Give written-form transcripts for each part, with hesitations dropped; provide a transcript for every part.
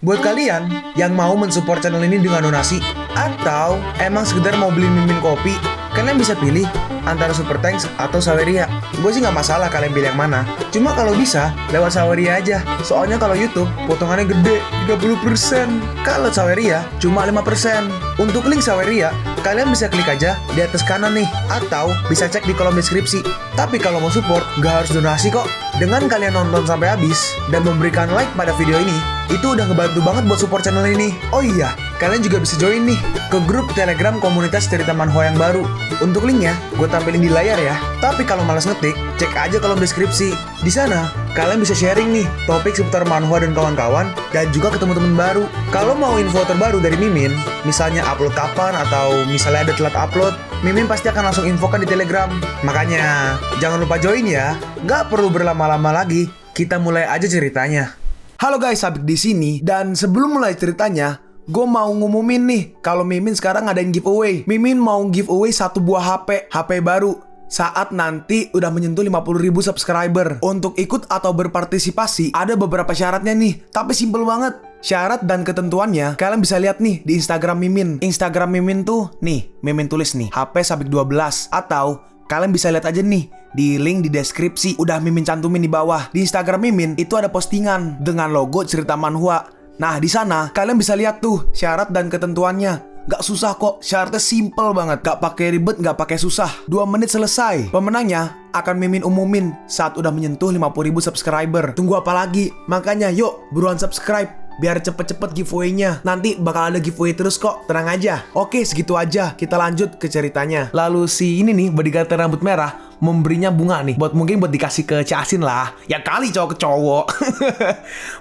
Buat kalian yang mau mensupport channel ini dengan donasi, atau emang sekedar mau beli mimin kopi, kalian bisa pilih antara Super Thanks atau Saweria. Gue sih nggak masalah kalian pilih yang mana. Cuma kalau bisa, lewat Saweria aja. Soalnya kalau YouTube, potongannya gede, 30%. Kalau Saweria, cuma 5%. Untuk link Saweria, kalian bisa klik aja di atas kanan nih. Atau bisa cek di kolom deskripsi. Tapi kalau mau support, nggak harus donasi kok. Dengan kalian nonton sampai habis, dan memberikan like pada video ini, itu udah ngebantu banget buat support channel ini. Oh iya, kalian juga bisa join nih ke grup Telegram komunitas cerita manhwa yang baru. Untuk linknya, gue tampilin di layar ya. Tapi kalau malas ngetik, cek aja kolom deskripsi. Di sana, kalian bisa sharing nih topik seputar manhwa dan kawan-kawan, dan juga ketemu teman baru. Kalau mau info terbaru dari Mimin, misalnya upload kapan atau misalnya ada telat upload, Mimin pasti akan langsung infokan di Telegram. Makanya, jangan lupa join ya. Nggak perlu berlama-lama lagi, kita mulai aja ceritanya. Halo guys, Sabik di sini, dan sebelum mulai ceritanya, gue mau ngumumin nih kalau Mimin sekarang ngadain giveaway. Mimin mau giveaway satu buah HP baru saat nanti udah menyentuh 50.000 subscriber. Untuk ikut atau berpartisipasi ada beberapa syaratnya nih, tapi simple banget. Syarat dan ketentuannya kalian bisa lihat nih di Instagram Mimin. Instagram Mimin tuh nih, Mimin tulis nih HP Sabik 12, atau kalian bisa lihat aja nih di link di deskripsi, udah Mimin cantumin di bawah. Di Instagram Mimin itu ada postingan dengan logo cerita manhwa. Nah, di sana kalian bisa lihat tuh syarat dan ketentuannya. Gak susah kok, syaratnya simple banget. Gak pakai ribet, gak pakai susah. 2 menit selesai. Pemenangnya akan Mimin umumin saat udah menyentuh 50.000 subscriber. Tunggu apa lagi? Makanya yuk, buruan subscribe biar cepet-cepet giveaway-nya. Nanti bakal ada giveaway terus kok, tenang aja. Oke, segitu aja. Kita lanjut ke ceritanya. Lalu si ini nih, bodyguard rambut merah, memberinya bunga nih, mungkin buat dikasih ke Casin lah. Ya kali cowok ke cowok.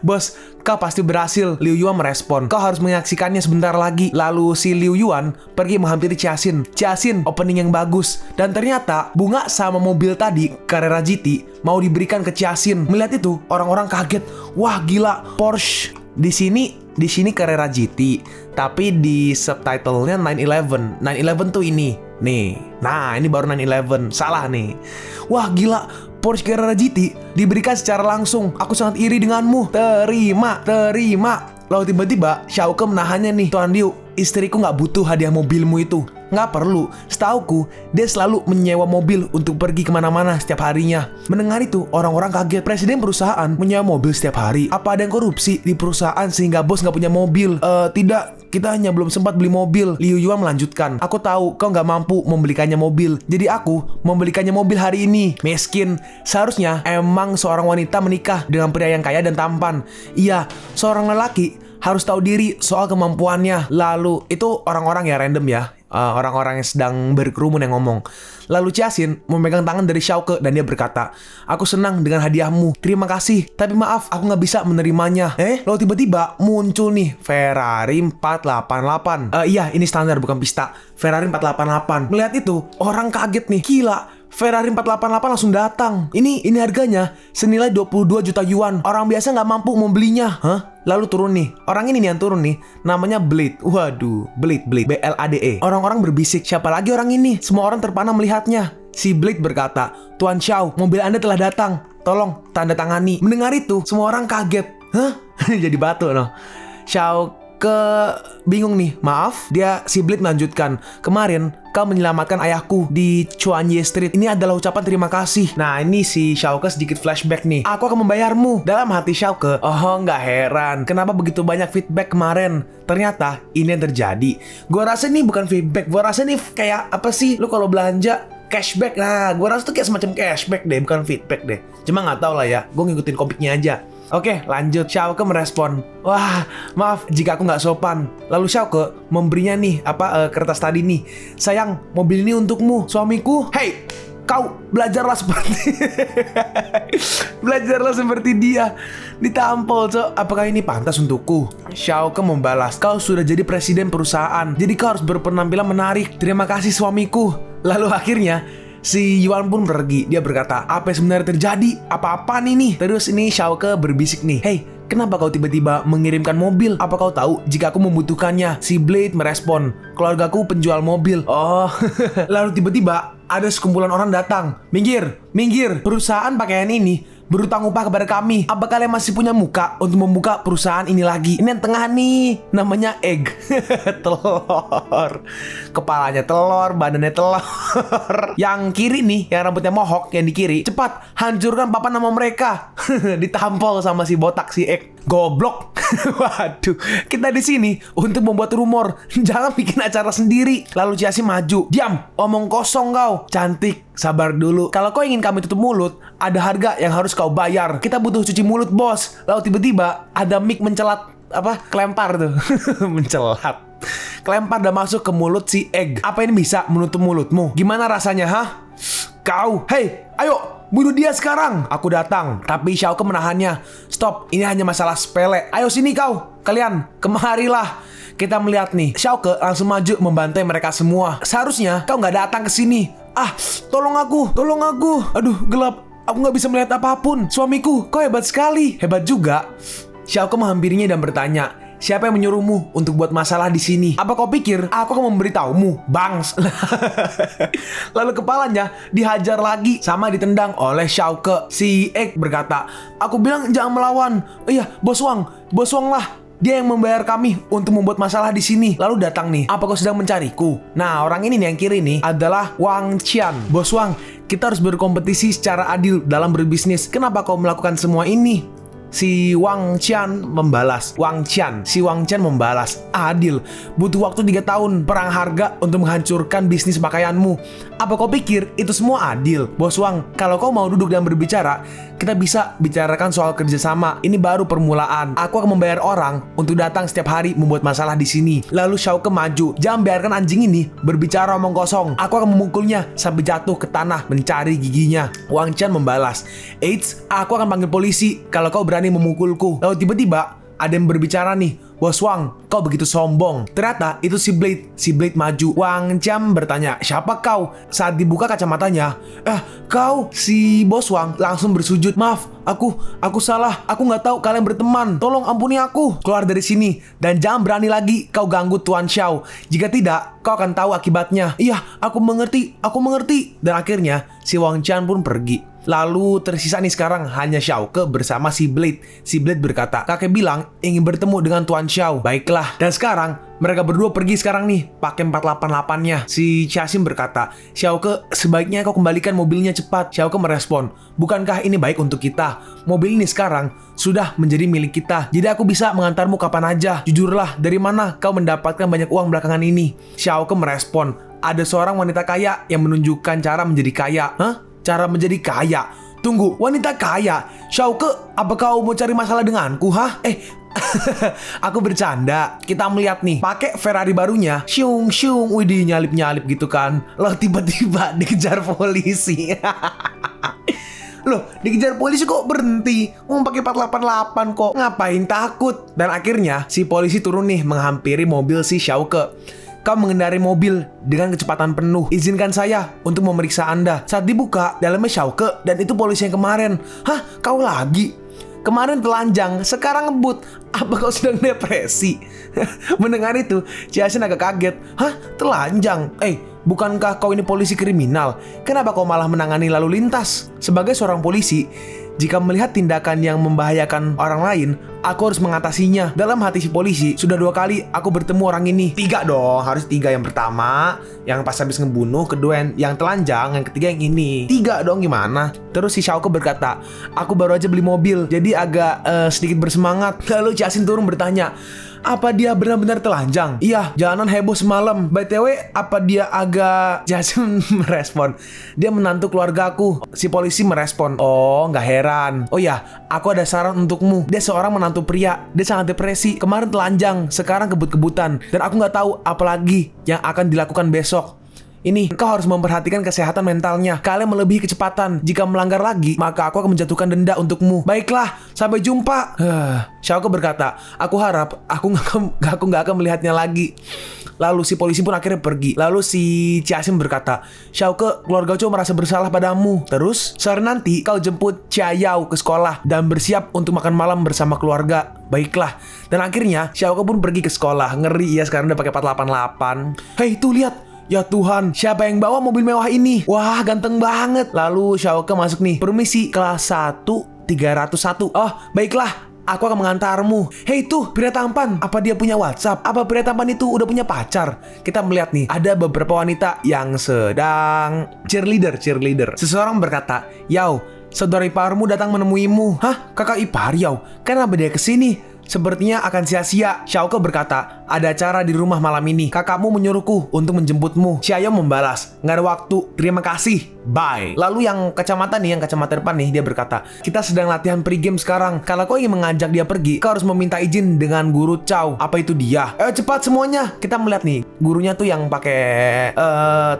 Bos, kau pasti berhasil. Liu Yuan merespon, kau harus menyaksikannya sebentar lagi. Lalu si Liu Yuan pergi menghampiri Casin. Casin, opening yang bagus. Dan ternyata bunga sama mobil tadi, Carrera GT, mau diberikan ke Casin. Melihat itu, orang-orang kaget. Wah gila, Porsche. Di sini Carrera GT, tapi di subtitlenya 911. 911 tuh ini. Nih. Nah, ini baru 911. Salah nih. Wah, gila. Porsche Carrera GT diberikan secara langsung. Aku sangat iri denganmu. Terima. Lalu tiba-tiba Xiaoke menahannya nih. Tuan Liu, istriku nggak butuh hadiah mobilmu itu. Nggak perlu. Setauku, dia selalu menyewa mobil untuk pergi kemana-mana setiap harinya. Mendengar itu, orang-orang kaget. Presiden perusahaan menyewa mobil setiap hari. Apa ada yang korupsi di perusahaan sehingga bos nggak punya mobil? Tidak. Kita hanya belum sempat beli mobil. Liu Yuan melanjutkan. Aku tahu kau nggak mampu membelikannya mobil. Jadi aku membelikannya mobil hari ini. Miskin. Seharusnya emang seorang wanita menikah dengan pria yang kaya dan tampan. Iya, seorang lelaki harus tahu diri soal kemampuannya. Lalu itu orang-orang ya random ya. Orang-orang yang sedang berkerumun yang ngomong. Lalu Casin memegang tangan dari Xiaoke dan dia berkata, aku senang dengan hadiahmu, terima kasih, tapi maaf aku nggak bisa menerimanya. Lalu tiba-tiba muncul nih Ferrari 488. Iya, ini standar bukan pista. Ferrari 488. Melihat itu orang kaget nih. Gila, Ferrari 488 langsung datang. Ini harganya senilai 22 juta yuan. Orang biasa nggak mampu membelinya. Lalu turun nih. Orang ini nih yang turun nih. Namanya Blade. Waduh, Blade. BLADE. Orang-orang berbisik, siapa lagi orang ini? Semua orang terpana melihatnya. Si Blade berkata, Tuan Xiao, mobil Anda telah datang. Tolong tanda tangani. Mendengar itu, semua orang kaget. Jadi batu noh. Xiao bingung nih. Maaf, si Blade melanjutkan. Kemarin kau menyelamatkan ayahku di Chuanye Street. Ini adalah ucapan terima kasih. Nah, ini si Xiaoke sedikit flashback nih. Aku akan membayarmu. Dalam hati Xiaoke, oh nggak heran kenapa begitu banyak feedback kemarin. Ternyata ini yang terjadi. Gua rasa ini bukan feedback. Gua rasa ini kayak apa sih? Lu kalau belanja cashback. Nah, gua rasa tuh kayak semacam cashback deh, bukan feedback deh. Cuma nggak tahu lah ya. Gue ngikutin komiknya aja. Oke, lanjut. Xiaoke merespon, wah, maaf jika aku nggak sopan. Lalu Xiaoke memberinya nih kertas tadi nih. Sayang, mobil ini untukmu, suamiku. Hey, kau belajarlah seperti dia. Ditampol, cok. Apakah ini pantas untukku? Xiaoke membalas, kau sudah jadi presiden perusahaan, jadi kau harus berpenampilan menarik. Terima kasih suamiku. Lalu akhirnya si Yuan pun pergi. Dia berkata, apa yang sebenarnya terjadi? Apa-apaan ini? Terus ini Xiaoke berbisik nih. Hey, kenapa kau tiba-tiba mengirimkan mobil? Apa kau tahu jika aku membutuhkannya? Si Blade merespon, keluargaku penjual mobil. Oh, lalu tiba-tiba ada sekumpulan orang datang. Minggir. Perusahaan pakaian ini berutang upah kepada kami. Apa kalian masih punya muka untuk membuka perusahaan ini lagi? Ini yang tengah nih, namanya egg. Telur. Kepalanya telur, badannya telur. Yang kiri nih, yang rambutnya mohawk, yang di kiri, cepat hancurkan papan nama mereka. Ditampol sama si botak si egg. Goblok. Waduh, kita di sini untuk membuat rumor. Jangan bikin acara sendiri. Lalu Ciasim maju. Diam, omong kosong kau. Cantik, sabar dulu. Kalau kau ingin kami tutup mulut, ada harga yang harus kau bayar. Kita butuh cuci mulut, bos. Lalu tiba-tiba ada mic mencelat, kelempar tuh. Mencelat. Kelempar dan masuk ke mulut si egg. Apa ini bisa menutup mulutmu? Gimana rasanya, Kau, hei, ayo, bunuh dia sekarang. Aku datang, tapi Xiaoke menahannya. Stop, ini hanya masalah sepele. Ayo sini kau, kalian, kemarilah. Kita melihat nih, Xiaoke langsung maju membantai mereka semua. Seharusnya kau nggak datang ke sini. Tolong aku. Aduh, gelap. Aku nggak bisa melihat apapun. Suamiku, kau hebat sekali. Hebat juga. Xiaoke menghampirinya dan bertanya, siapa yang menyuruhmu untuk buat masalah di sini? Apa kau pikir aku akan memberitahumu? Bangs. Lalu kepalanya dihajar lagi sama ditendang oleh Xiaoke. Si Egg berkata, aku bilang jangan melawan. Iya, Bos Wang lah. Dia yang membayar kami untuk membuat masalah di sini. Lalu datang nih, apa kau sedang mencariku? Nah, orang ini nih yang kiri nih adalah Wang Qian. Bos Wang, kita harus berkompetisi secara adil dalam berbisnis. Kenapa kau melakukan semua ini? Si Wang Qian membalas, adil, butuh waktu 3 tahun perang harga untuk menghancurkan bisnis pakaianmu. Apa kau pikir itu semua adil? Bos Wang, kalau kau mau duduk dan berbicara, kita bisa bicarakan soal kerjasama. Ini baru permulaan. Aku akan membayar orang untuk datang setiap hari membuat masalah di sini. Lalu Xiaoke maju. Jangan biarkan anjing ini berbicara omong kosong. Aku akan memukulnya sampai jatuh ke tanah mencari giginya. Wang Qian membalas, Eits, aku akan panggil polisi kalau kau berani memukulku. Lalu tiba-tiba ada yang berbicara nih, Bos Wang, kau begitu sombong. Ternyata itu si Blade. Si Blade maju. Wang Qian bertanya, siapa kau? Saat dibuka kacamatanya, kau, si Bos Wang langsung bersujud. Maaf, aku salah. Aku nggak tahu kalian berteman. Tolong ampuni aku. Keluar dari sini dan jangan berani lagi kau ganggu Tuan Xiao. Jika tidak, kau akan tahu akibatnya. Iya, aku mengerti. Dan akhirnya si Wang Qian pun pergi. Lalu tersisa nih sekarang hanya Xiaoke bersama si Blade. Si Blade berkata, kakek bilang ingin bertemu dengan Tuan Xiao. Baiklah. Dan sekarang mereka berdua pergi sekarang nih pakai 488-nya. Si Ciasim berkata, Xiaoke, sebaiknya kau kembalikan mobilnya cepat. Xiaoke merespon, bukankah ini baik untuk kita? Mobil ini sekarang sudah menjadi milik kita. Jadi aku bisa mengantarmu kapan aja. Jujurlah, dari mana kau mendapatkan banyak uang belakangan ini? Xiaoke merespon, ada seorang wanita kaya yang menunjukkan cara menjadi kaya. Cara menjadi kaya? Tunggu, wanita kaya? Xiaoke, apa kau mau cari masalah denganku, Aku bercanda. Kita melihat nih, pakai Ferrari barunya, syung, widih, nyalip gitu kan. Loh, tiba-tiba dikejar polisi. Loh, dikejar polisi kok berhenti? Pakai 488 kok. Ngapain takut? Dan akhirnya si polisi turun nih menghampiri mobil si Xiaoke. Kau mengendarai mobil dengan kecepatan penuh. Izinkan saya untuk memeriksa Anda. Saat dibuka, dalamnya Xiaoke dan itu polisi yang kemarin. Kau lagi? Kemarin telanjang, sekarang ngebut. Apa kau sedang depresi? Mendengar itu, Ciasin agak kaget. Telanjang? Bukankah kau ini polisi kriminal? Kenapa kau malah menangani lalu lintas? Sebagai seorang polisi, jika melihat tindakan yang membahayakan orang lain, aku harus mengatasinya. Dalam hati si polisi, sudah 2 kali aku bertemu orang ini. 3 dong, harus 3. Yang pertama, yang pas habis ngebunuh. Kedua, yang telanjang. Yang ketiga, yang ini. 3 dong, gimana? Terus si Xiaoke berkata, aku baru aja beli mobil, jadi agak sedikit bersemangat. Lalu Ciasin turun bertanya, apa dia benar-benar telanjang? Iya, jalanan heboh semalam. BTW, apa dia agak... Ciasin merespon, dia menantu keluargaku. Si polisi merespon, oh nggak heran. Oh ya, aku ada saran untukmu. Dia seorang menantu pria. Dia sangat depresi. Kemarin telanjang, sekarang kebut-kebutan. Dan aku nggak tahu apa lagi yang akan dilakukan besok. Ini, kau harus memperhatikan kesehatan mentalnya. Kalian melebihi kecepatan. Jika melanggar lagi, maka aku akan menjatuhkan denda untukmu. Baiklah, sampai jumpa. Xiaoke berkata, aku harap aku nggak akan melihatnya lagi. Lalu si polisi pun akhirnya pergi. Lalu si Ciasim berkata, Xiaoke, keluarga Zhou merasa bersalah padamu. Terus, sore nanti kau jemput Xia Yao ke sekolah dan bersiap untuk makan malam bersama keluarga. Baiklah. Dan akhirnya Xiaoke pun pergi ke sekolah. Ngeri ya, sekarang udah pakai 488. Hei, tuh lihat. Ya Tuhan, siapa yang bawa mobil mewah ini? Wah, ganteng banget. Lalu Xiaoke masuk nih. Permisi, kelas 1 301. Oh, baiklah. Aku akan mengantarmu. Hei tuh, pria tampan. Apa dia punya WhatsApp? Apa pria tampan itu udah punya pacar? Kita melihat nih, ada beberapa wanita yang sedang cheerleader. Seseorang berkata, "Yau, saudara iparmu datang menemuimu." Hah? Kakak ipar Yau? Kenapa dia kesini? Sepertinya akan sia-sia. Xiaoke berkata, "Ada acara di rumah malam ini. Kakakmu menyuruhku untuk menjemputmu." Xiaoyao membalas, "Nggak ada waktu. Terima kasih. Bye." Lalu yang kacamata depan nih, dia berkata, "Kita sedang latihan pre-game sekarang. Kalau kau ingin mengajak dia pergi, kau harus meminta izin dengan guru Chow." Apa itu dia? Cepat semuanya. Kita melihat nih, gurunya tuh yang pakai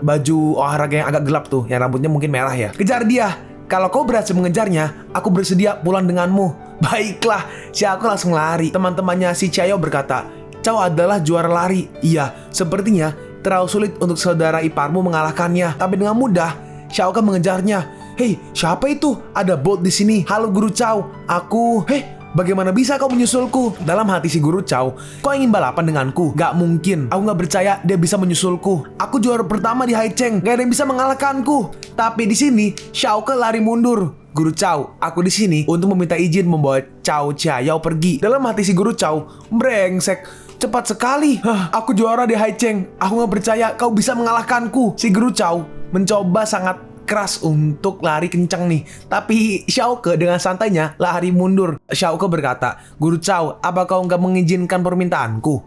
baju olahraga yang agak gelap tuh, yang rambutnya mungkin merah ya. "Kejar dia. Kalau kau berhasil mengejarnya, aku bersedia pulang denganmu." Baiklah, Xiaoke langsung lari. Teman-temannya si Xiaoyao berkata, "Chow adalah juara lari." Iya, sepertinya terlalu sulit untuk saudara iparmu mengalahkannya. Tapi dengan mudah, Xiaoke mengejarnya. "Hei, siapa itu? Ada Bolt di sini. Halo Guru Chow, aku..." "Hei, bagaimana bisa kau menyusulku?" Dalam hati si Guru Chow, "Kau ingin balapan denganku? Gak mungkin. Aku gak percaya dia bisa menyusulku. Aku juara pertama di High Cheng. Gak ada yang bisa mengalahkanku." Tapi di sini, Xiaoke lari mundur. "Guru Chow, aku di sini untuk meminta izin membawa Chow Xiaoyao pergi." Dalam hati si Guru Chow, "Brengsek, cepat sekali. Aku juara di High Cheng. Aku gak percaya kau bisa mengalahkanku." Si Guru Chow mencoba sangat keras untuk lari kencang nih. Tapi Xiaoke dengan santainya lari mundur. Xiaoke berkata, "Guru Chow, apa kau nggak mengizinkan permintaanku?"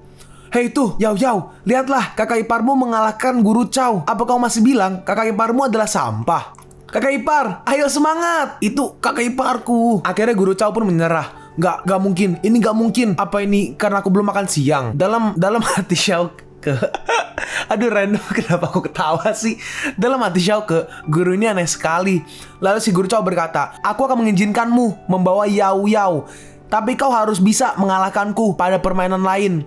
"Hei tuh, Yao, lihatlah kakak iparmu mengalahkan Guru Chow. Apa kau masih bilang kakak iparmu adalah sampah?" "Kakak ipar, ayo semangat. Itu kakak iparku." Akhirnya Guru Chow pun menyerah. Gak mungkin. Ini gak mungkin. Apa ini karena aku belum makan siang?" Dalam hati Xiaoke. Aduh, random, kenapa aku ketawa sih? Dalam hati Xiaoke, guru ini aneh sekali. Lalu si Guru Chow berkata, "Aku akan mengizinkanmu membawa Yao, tapi kau harus bisa mengalahkanku pada permainan lain."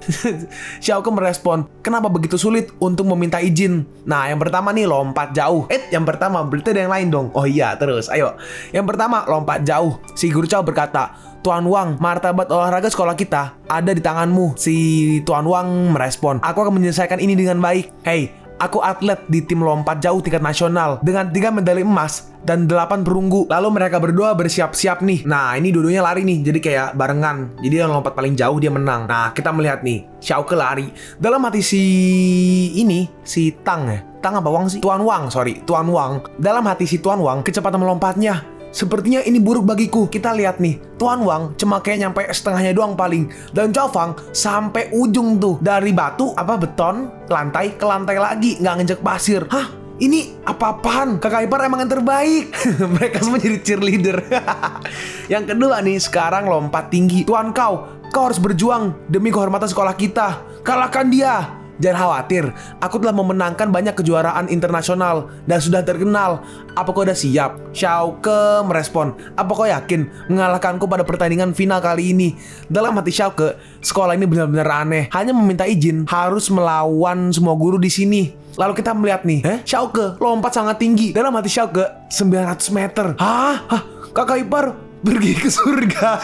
Xiaoke merespon, "Kenapa begitu sulit untuk meminta izin?" Nah, yang pertama nih lompat jauh. Yang pertama, berarti ada yang lain dong. Oh iya, terus, ayo. Yang pertama, lompat jauh. Si Guru Chow berkata, "Tuan Wang, martabat olahraga sekolah kita ada di tanganmu." Si Tuan Wang merespon, "Aku akan menyelesaikan ini dengan baik." Hei, aku atlet di tim lompat jauh tingkat nasional dengan 3 medali emas dan 8 perunggu. Lalu mereka berdua bersiap-siap nih. Nah, ini dua-duanya lari nih, jadi kayak barengan. Jadi yang lompat paling jauh dia menang. Nah, kita melihat nih, Xiaoke lari. Dalam hati si Tang ya? Tang apa Wang sih? Tuan Wang. Dalam hati si Tuan Wang, kecepatan melompatnya sepertinya ini buruk bagiku. Kita lihat nih, Tuan Wang cuma kayak nyampe setengahnya doang paling. Dan Chow Fang sampai ujung tuh. Dari beton, lantai ke lantai lagi, nggak nginjek pasir. Hah? Ini apa-apaan? Kakak ipar emang yang terbaik. Mereka semua jadi cheerleader. Yang kedua nih, sekarang lompat tinggi. "Tuan kau harus berjuang demi kehormatan sekolah kita. Kalahkan dia." "Jangan khawatir, aku telah memenangkan banyak kejuaraan internasional dan sudah terkenal. Apa kau udah siap?" Xiaoke merespon, "Apa kau yakin mengalahkanku pada pertandingan final kali ini?" Dalam hati Xiaoke, sekolah ini benar-benar aneh. Hanya meminta izin, harus melawan semua guru di sini. Lalu kita melihat nih, Xiaoke lompat sangat tinggi. Dalam hati Xiaoke, 900 meter. Hah? Kakak ipar pergi ke surga.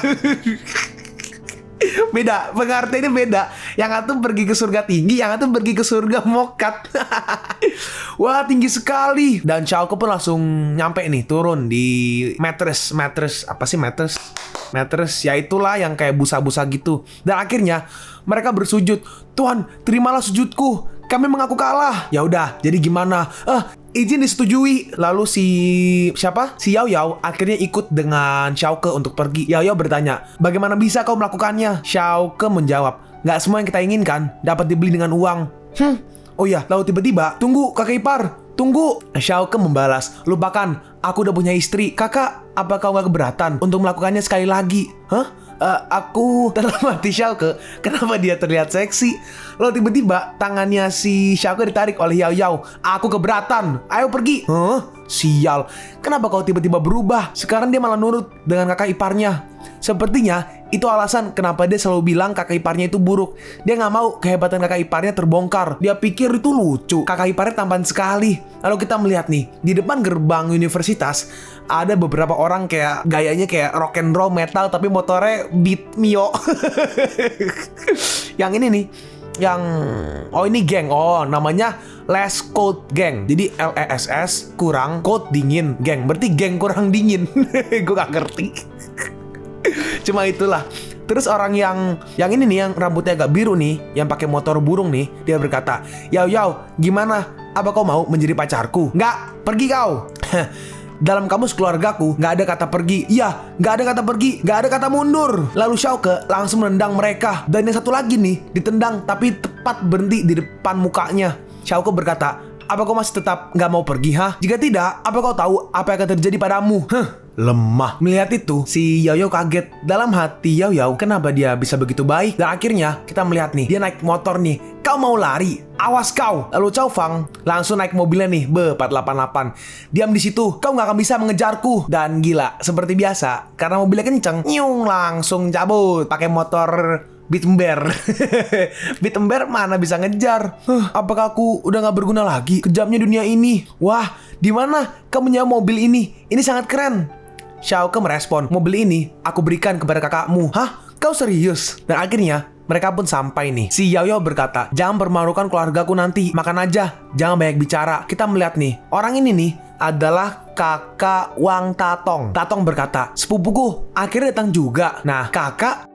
Beda, pengertiannya beda. Yang satu pergi ke surga tinggi, yang satu pergi ke surga mokat. Wah, tinggi sekali. Dan Xiaoke pun langsung nyampe nih, turun di mattress. Apa sih mattress? Mattress, ya itulah yang kayak busa-busa gitu. Dan akhirnya mereka bersujud. "Tuhan, terimalah sujudku. Kami mengaku kalah." Ya udah, jadi gimana? Izin disetujui. Lalu si Yao akhirnya ikut dengan Xiaoke untuk pergi. Yao bertanya, "Bagaimana bisa kau melakukannya?" Xiaoke menjawab, "Nggak semua yang kita inginkan dapat dibeli dengan uang." Oh ya, lalu tiba-tiba, "Tunggu kakak ipar, tunggu." Xiaoke membalas, "Lupakan, aku udah punya istri." "Kakak, apa kau nggak keberatan untuk melakukannya sekali lagi?" Aku dalam hati Xiaoke, kenapa dia terlihat seksi? Lalu tiba-tiba tangannya si Xiaoke ditarik oleh Yao. "Aku keberatan, ayo pergi." Sial, kenapa kau tiba-tiba berubah? Sekarang dia malah nurut dengan kakak iparnya. Sepertinya itu alasan kenapa dia selalu bilang kakak iparnya itu buruk. Dia nggak mau kehebatan kakak iparnya terbongkar. Dia pikir itu lucu. Kakak iparnya tampan sekali. Lalu kita melihat nih, di depan gerbang universitas ada beberapa orang kayak gayanya kayak rock and roll metal tapi motornya Beat Mio. Yang ini nih, ini geng. Namanya Less Cold Gang. Jadi LESS kurang cold dingin gang. Berarti geng kurang dingin. Gue gak ngerti. Cuma itulah. Terus orang yang ini nih, yang rambutnya agak biru nih, yang pakai motor burung nih, dia berkata, "Yau, gimana? Apa kau mau menjadi pacarku?" "Nggak, pergi kau." "Dalam kamus keluargaku nggak ada kata pergi." "Iya, nggak ada kata pergi, nggak ada kata mundur." Lalu Xiaoke langsung menendang mereka. Dan yang satu lagi nih ditendang tapi tepat berhenti di depan mukanya. Xiaoke berkata, "Apa kau masih tetap nggak mau pergi, ha? Jika tidak, apa kau tahu apa yang akan terjadi padamu?" Lemah. Melihat itu, si Yao kaget. Dalam hati Yao, kenapa dia bisa begitu baik? Dan akhirnya kita melihat nih, dia naik motor nih. "Kau mau lari? Awas kau!" Lalu Cao Fang langsung naik mobilnya nih, 488. "Diam di situ, kau nggak akan bisa mengejarku." Dan gila, seperti biasa, karena mobilnya kenceng, nyung langsung cabut pakai motor Beat-ember. Beat-ember mana bisa ngejar? Apakah aku udah nggak berguna lagi? Kejamnya dunia ini. Wah, di mana kamu nyewa mobil ini? Ini sangat keren. Xiaoke merespon, "Mobil ini aku berikan kepada kakakmu." "Hah? Kau serius?" Dan akhirnya mereka pun sampai nih. Si Yao berkata, "Jangan permalukan keluargaku nanti. Makan aja, jangan banyak bicara." Kita melihat nih, orang ini nih adalah kakak Wang Tatong. Tatong berkata, "Sepupuku akhirnya datang juga." Nah, kakak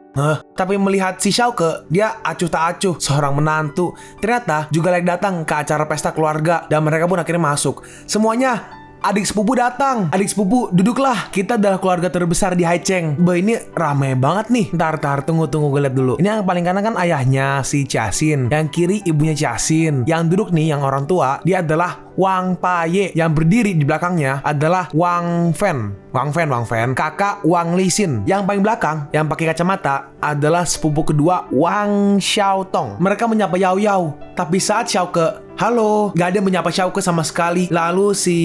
tapi melihat si Xiaoke, dia acuh tak acuh, seorang menantu ternyata juga lagi datang ke acara pesta keluarga. Dan mereka pun akhirnya masuk. Semuanya adik sepupu datang. "Adik sepupu, duduklah. Kita adalah keluarga terbesar di Haicheng." Ini ramai banget nih. Ntar, tunggu gue lihat dulu. Ini yang paling kanan kan ayahnya si Jiaxin, yang kiri ibunya Jiaxin. Yang duduk nih, yang orang tua, dia adalah Wang Paye. Yang berdiri di belakangnya adalah Wang Fen, kakak Wang Lixin. Yang paling belakang, yang pakai kacamata, adalah sepupu kedua Wang Xiaotong. Mereka menyapa Yao, tapi saat Xiaoke, "Halo," gak ada yang menyapa Xiaoke sama sekali. Lalu si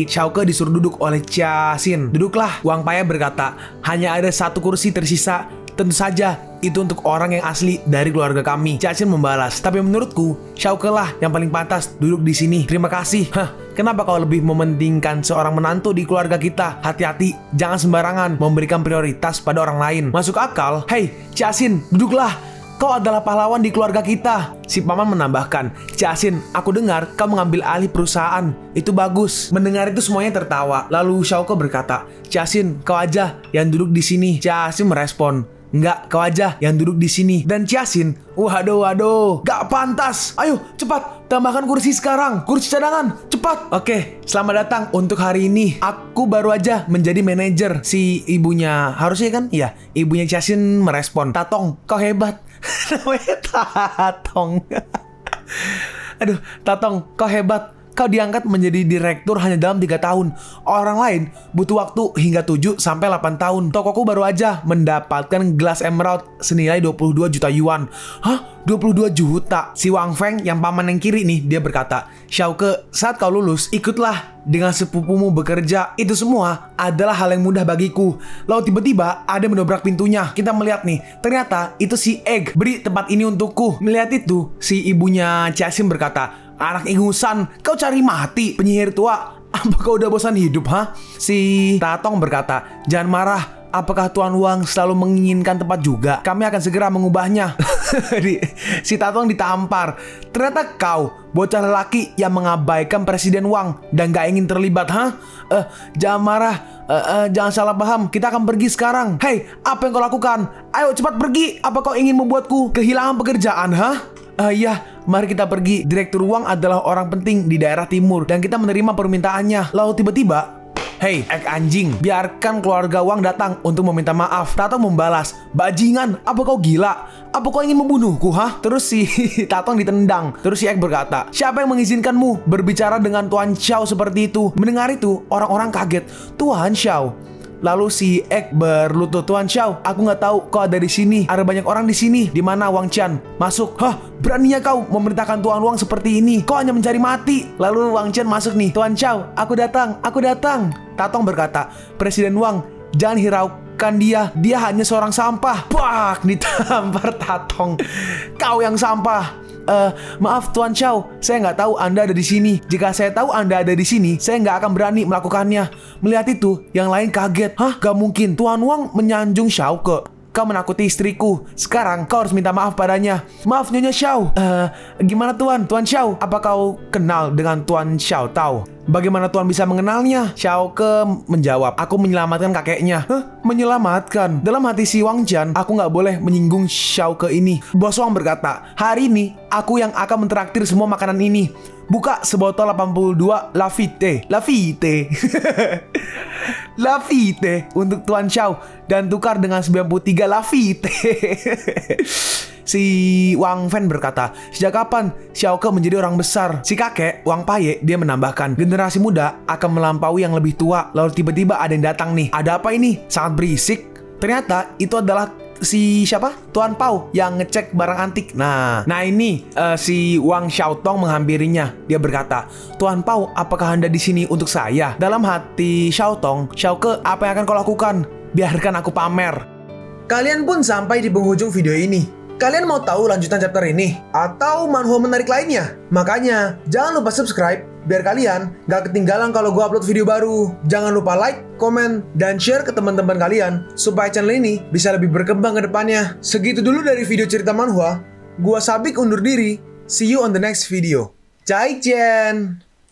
Xiaoke disuruh duduk oleh Jiaxin. "Duduklah." Wang Paye berkata, "Hanya ada satu kursi tersisa. Tentu saja itu untuk orang yang asli dari keluarga kami." Jiaxin membalas, "Tapi menurutku Xiaoke lah yang paling pantas duduk di sini. Terima kasih." Kenapa kau lebih mementingkan seorang menantu di keluarga kita? Hati-hati, jangan sembarangan memberikan prioritas pada orang lain. Masuk akal? "Hei, Jiaxin, duduklah. Kau adalah pahlawan di keluarga kita." Si paman menambahkan, "Jiaxin, aku dengar kau mengambil alih perusahaan. Itu bagus." Mendengar itu semuanya tertawa. Lalu Xiaoke berkata, "Jiaxin, kau aja yang duduk di sini." Jiaxin merespon, "Enggak, kau aja yang duduk di sini." Dan Jiaxin, waduh, gak pantas. "Ayo, cepat, tambahkan kursi sekarang. Kursi cadangan, cepat." "Oke, selamat datang untuk hari ini. Aku baru aja menjadi manajer." Si ibunya, harusnya kan? Iya, ibunya Jiaxin merespon, "Tatong, kau hebat." Namanya Tatong. Aduh, "Tatong, kau hebat. Kau diangkat menjadi direktur hanya dalam 3 tahun. Orang lain butuh waktu hingga 7 sampai 8 tahun. Tokoku baru aja mendapatkan gelas emerald senilai 22 juta yuan." "Hah? 22 juta? Si Wang Feng yang paman yang kiri nih, dia berkata, "Xiaoke, saat kau lulus, ikutlah dengan sepupumu bekerja. Itu semua adalah hal yang mudah bagiku." Lalu tiba-tiba ada yang mendobrak pintunya. Kita melihat nih, ternyata itu si Egg. "Beri tempat ini untukku." Melihat itu, si ibunya Jiaxin berkata, "Anak ingusan, kau cari mati, penyihir tua. Apa kau udah bosan hidup, ha?" Si Tatong berkata, "Jangan marah. Apakah Tuan Wang selalu menginginkan tempat juga? Kami akan segera mengubahnya." Si Tatong ditampar. "Ternyata kau, bocah lelaki yang mengabaikan Presiden Wang dan gak ingin terlibat, ha? Jangan marah. Jangan salah paham. Kita akan pergi sekarang." "Hei, apa yang kau lakukan? Ayo cepat pergi. Apa kau ingin membuatku kehilangan pekerjaan, ha?" "Iya, mari kita pergi. Direktur Wang adalah orang penting di daerah timur dan kita menerima permintaannya." Lalu tiba-tiba, "Hei, Ek anjing, biarkan keluarga Wang datang untuk meminta maaf." Tatong membalas, "Bajingan, apa kau gila? Apa kau ingin membunuhku, ha?" Terus si Tatong ditendang. Terus si Ek berkata, "Siapa yang mengizinkanmu berbicara dengan Tuan Xiao seperti itu?" Mendengar itu, orang-orang kaget. "Tuan Xiao?" Lalu si Ek berlutut, "Tuan Xiao, aku nggak tahu kau ada di sini. Ada banyak orang di sini. Di mana Wang Qian? Masuk." "Hah, beraninya kau memerintahkan Tuan Wang seperti ini? Kau hanya mencari mati." Lalu Wang Qian masuk nih. "Tuan Xiao, aku datang. Tatong berkata, "Presiden Wang, jangan hiraukan dia. Dia hanya seorang sampah." Pak, ditampar Tatong. "Kau yang sampah." Maaf Tuan Xiao, saya nggak tahu Anda ada di sini. Jika saya tahu Anda ada di sini, saya nggak akan berani melakukannya." Melihat itu, yang lain kaget. "Hah? Gak mungkin. Tuan Wang menyanjung Xiaoke." kau menakuti istriku. Sekarang kau harus minta maaf padanya. Maaf Nyonya Xiao. Gimana Tuan? Tuan Xiao, apa kau kenal dengan Tuan Xiao Tao? Bagaimana Tuan bisa mengenalnya? Xiao Ke menjawab, aku menyelamatkan kakeknya. Menyelamatkan? Dalam hati si Wang Jian, aku nggak boleh menyinggung Xiao Ke ini. Bos Wang berkata, hari ini aku yang akan mentraktir semua makanan ini. Buka sebotol 82 Lafite. Lafite untuk Tuan Xiao dan tukar dengan 93 Lafite. Si Wang Fen berkata, sejak kapan Xiao Ke menjadi orang besar? Si kakek, Wang Paye, dia menambahkan, generasi muda akan melampaui yang lebih tua. Lalu tiba-tiba ada yang datang nih. Ada apa ini? Sangat berisik. Ternyata itu adalah si siapa? Tuan Pao yang ngecek barang antik. Nah ini si Wang Xiaotong menghampirinya. Dia berkata, Tuan Pao, apakah Anda di sini untuk saya? Dalam hati Xiaotong, Xiao Ke, apa yang akan kau lakukan? Biarkan aku pamer. Kalian pun sampai di penghujung video ini. Kalian mau tahu lanjutan chapter ini? Atau manhwa menarik lainnya? Makanya, jangan lupa subscribe biar kalian gak ketinggalan kalau gue upload video baru. Jangan lupa like, komen, dan share ke teman-teman kalian supaya channel ini bisa lebih berkembang ke depannya. Segitu dulu dari video cerita manhwa. Gua Sabik undur diri. See you on the next video. Zaijian!